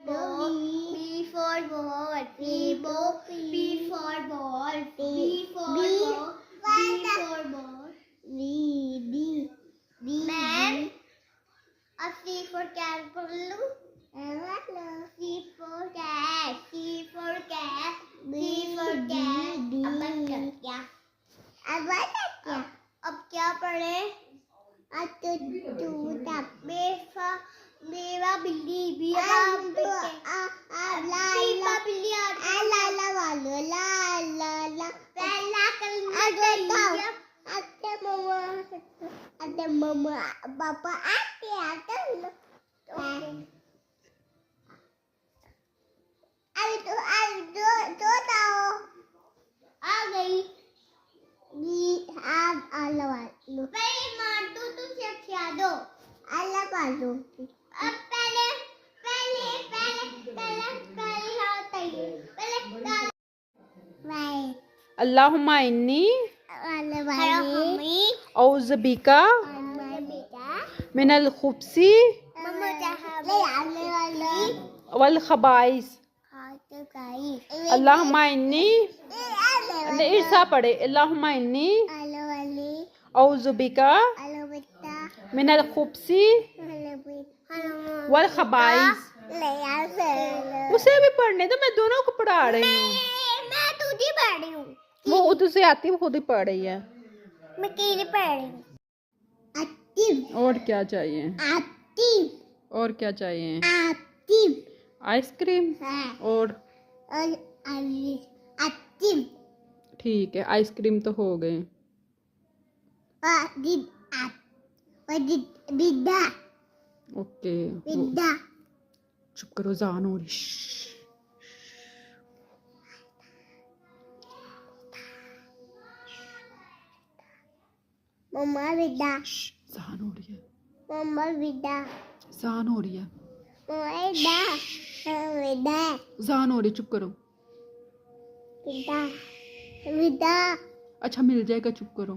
ball. B for ball. B for ball. B for ball. B for ball. B. Man. A C for cat. C for cat. C for cat. D for cat. अब क्या पढ़े? मेवा बिल्ली मम्मा पापा आते तो आ गई। पहले मार दो तो क्या दो? अब पहले अल्लाहुम्मा इन्नी औज़ु बिका मिनल खुब्सी वल खबाइस। अल्लाहुम्मा इन्नी इरसा पढ़े। अल्लाहुम्मा इन्नी औज़ु बिका मिनल खुब्सी वल खबाइस। उसे भी पढ़ने तो, मैं दोनों को पढ़ा रही हूँ। मैं तुझे पढ़ रही हूँ। वो उसे आती है, वो खुद ही पढ़ रही है। मैं केले पढ़ रही हूँ। एक्टिव। और क्या चाहिए? एक्टिव। और क्या चाहिए? एक्टिव। आइसक्रीम। और एक्टिव। ठीक है, आइसक्रीम तो हो गए। विदा। ओके। विदा। चुप करो, जान हो रही। मम्मा विदा। जान हो रही है। मम्मा विदा। जान हो रही है। विदा। जान हो रही, चुप करो। विदा। विदा। अच्छा मिल जाएगा, चुप करो।